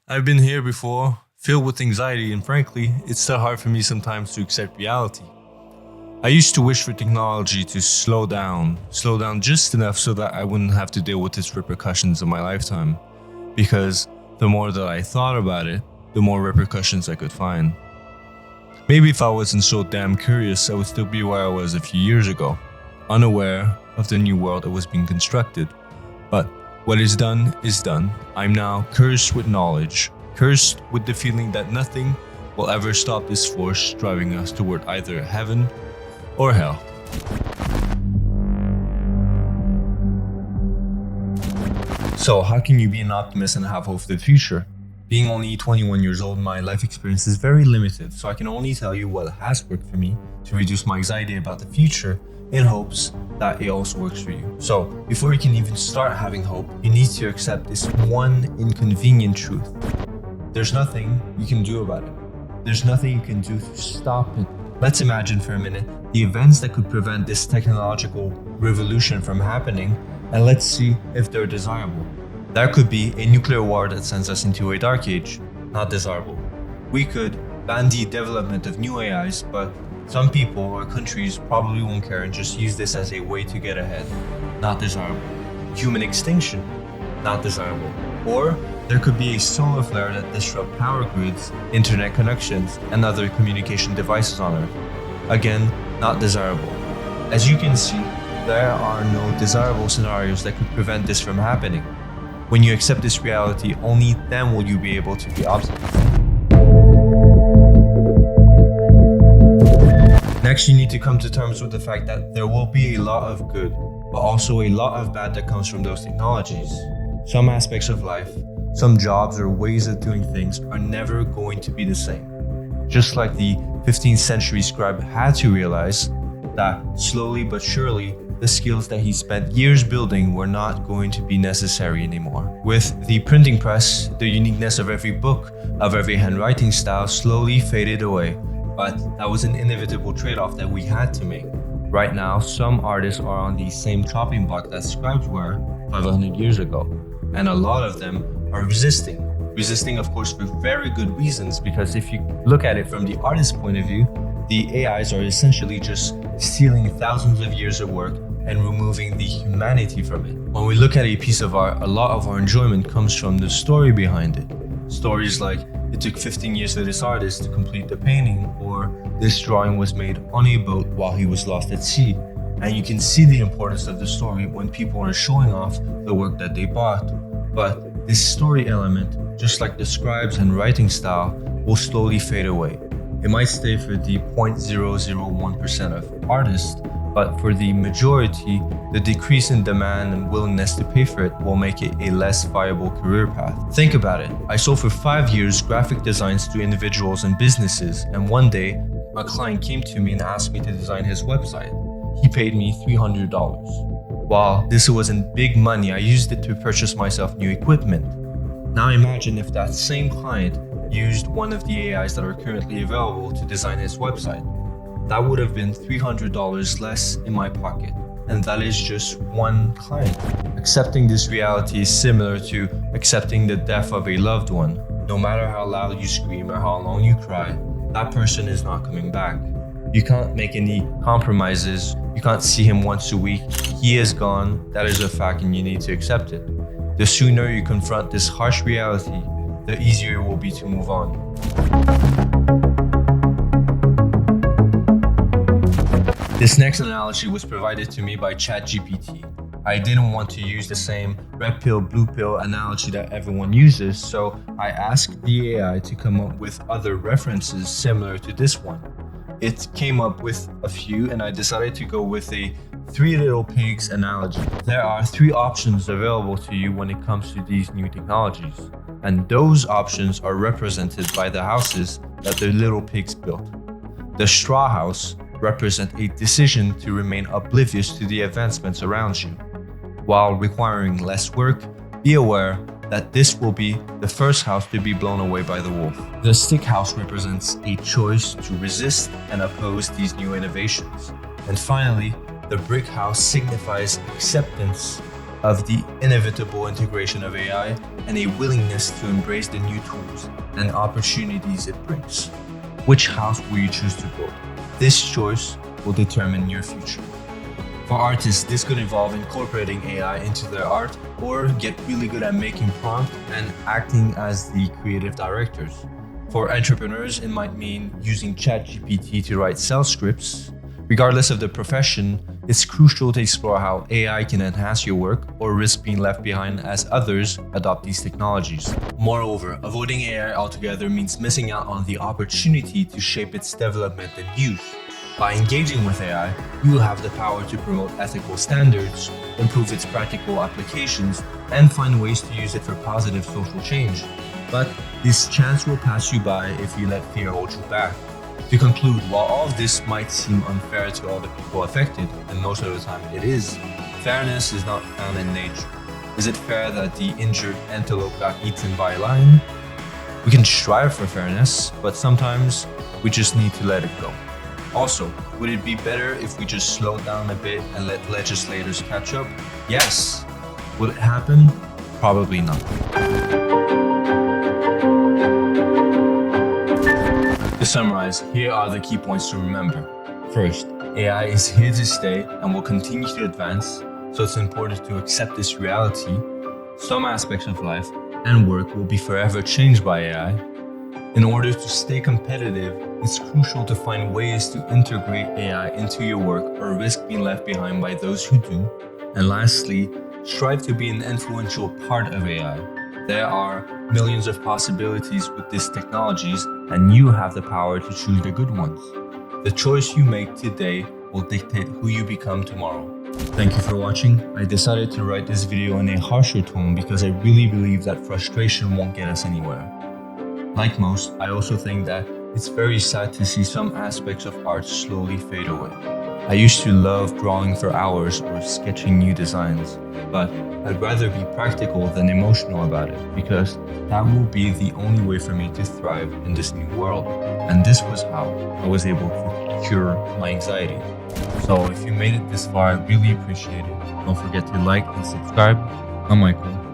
I've been here before, filled with anxiety, and frankly, it's still hard for me sometimes to accept reality. I used to wish for technology to slow down just enough so that I wouldn't have to deal with its repercussions in my lifetime. Because the more that I thought about it, the more repercussions I could find. Maybe if I wasn't so damn curious, I would still be where I was a few years ago, unaware of the new world that was being constructed. But what is done is done. I'm now cursed with knowledge, cursed with the feeling that nothing will ever stop this force driving us toward either heaven or hell. So how can you be an optimist and have hope for the future? Being only 21 years old, my life experience is very limited, so I can only tell you what has worked for me to reduce my anxiety about the future in hopes that it also works for you. So before you can even start having hope, you need to accept this one inconvenient truth. There's nothing you can do about it. There's nothing you can do to stop it. Let's imagine for a minute the events that could prevent this technological revolution from happening, and let's see if they're desirable. There could be a nuclear war that sends us into a dark age, not desirable. We could ban the development of new AIs, but some people or countries probably won't care and just use this as a way to get ahead, not desirable. Human extinction, not desirable. Or there could be a solar flare that disrupts power grids, internet connections, and other communication devices on Earth. Again, not desirable. As you can see, there are no desirable scenarios that could prevent this from happening. When you accept this reality, only then will you be able to be optimistic. Next, you need to come to terms with the fact that there will be a lot of good, but also a lot of bad that comes from those technologies. Some aspects of life, some jobs or ways of doing things are never going to be the same. Just like the 15th century scribe had to realize that slowly but surely, the skills that he spent years building were not going to be necessary anymore. With the printing press, the uniqueness of every book, of every handwriting style slowly faded away. But that was an inevitable trade-off that we had to make. Right now, some artists are on the same chopping block that scribes were 500 years ago. And a lot of them are resisting. Resisting, of course, for very good reasons, because if you look at it from the artist's point of view, the AIs are essentially just stealing thousands of years of work and removing the humanity from it. When we look at a piece of art, a lot of our enjoyment comes from the story behind it. Stories like, it took 15 years for this artist to complete the painting, or this drawing was made on a boat while he was lost at sea. And you can see the importance of the story when people are showing off the work that they bought. But this story element, just like the scribes and writing style, will slowly fade away. It might stay for the 0.001% of artists, but for the majority, the decrease in demand and willingness to pay for it will make it a less viable career path. Think about it. I sold for 5 years graphic designs to individuals and businesses, and one day, a client came to me and asked me to design his website. He paid me $300. While this wasn't big money, I used it to purchase myself new equipment. Now imagine if that same client used one of the AIs that are currently available to design his website. That would have been $300 less in my pocket, and that is just one client. Accepting this reality is similar to accepting the death of a loved one. No matter how loud you scream or how long you cry, that person is not coming back. You can't make any compromises. You can't see him once a week. He is gone. That is a fact, and you need to accept it. The sooner you confront this harsh reality, the easier it will be to move on. This next analogy was provided to me by ChatGPT. I didn't want to use the same red pill, blue pill analogy that everyone uses, so I asked the AI to come up with other references similar to this one. It came up with a few, and I decided to go with a three little pigs analogy. There are 3 options available to you when it comes to these new technologies, and those options are represented by the houses that the little pigs built. The straw house represent a decision to remain oblivious to the advancements around you. While requiring less work, be aware that this will be the first house to be blown away by the wolf. The stick house represents a choice to resist and oppose these new innovations. And finally, the brick house signifies acceptance of the inevitable integration of AI and a willingness to embrace the new tools and opportunities it brings. Which house will you choose to build? This choice will determine your future. For artists, this could involve incorporating AI into their art or get really good at making prompt and acting as the creative directors. For entrepreneurs, it might mean using ChatGPT to write sales scripts. Regardless of the profession, it's crucial to explore how AI can enhance your work or risk being left behind as others adopt these technologies. Moreover, avoiding AI altogether means missing out on the opportunity to shape its development and use. By engaging with AI, you will have the power to promote ethical standards, improve its practical applications, and find ways to use it for positive social change. But this chance will pass you by if you let fear hold you back. To conclude, while all of this might seem unfair to all the people affected, and most of the time it is, fairness is not found in nature. Is it fair that the injured antelope got eaten by a lion? We can strive for fairness, but sometimes we just need to let it go. Also, would it be better if we just slowed down a bit and let legislators catch up? Yes. Will it happen? Probably not. To summarize, here are the key points to remember. First, AI is here to stay and will continue to advance, so it's important to accept this reality. Some aspects of life and work will be forever changed by AI. In order to stay competitive, it's crucial to find ways to integrate AI into your work or risk being left behind by those who do. And lastly, strive to be an influential part of AI. There are millions of possibilities with these technologies, and you have the power to choose the good ones. The choice you make today will dictate who you become tomorrow. Thank you for watching. I decided to write this video in a harsher tone because I really believe that frustration won't get us anywhere. Like most, I also think that it's very sad to see some aspects of art slowly fade away. I used to love drawing for hours or sketching new designs, but I'd rather be practical than emotional about it because that will be the only way for me to thrive in this new world. And this was how I was able to cure my anxiety. So if you made it this far, I really appreciate it. Don't forget to like and subscribe. I'm Michael.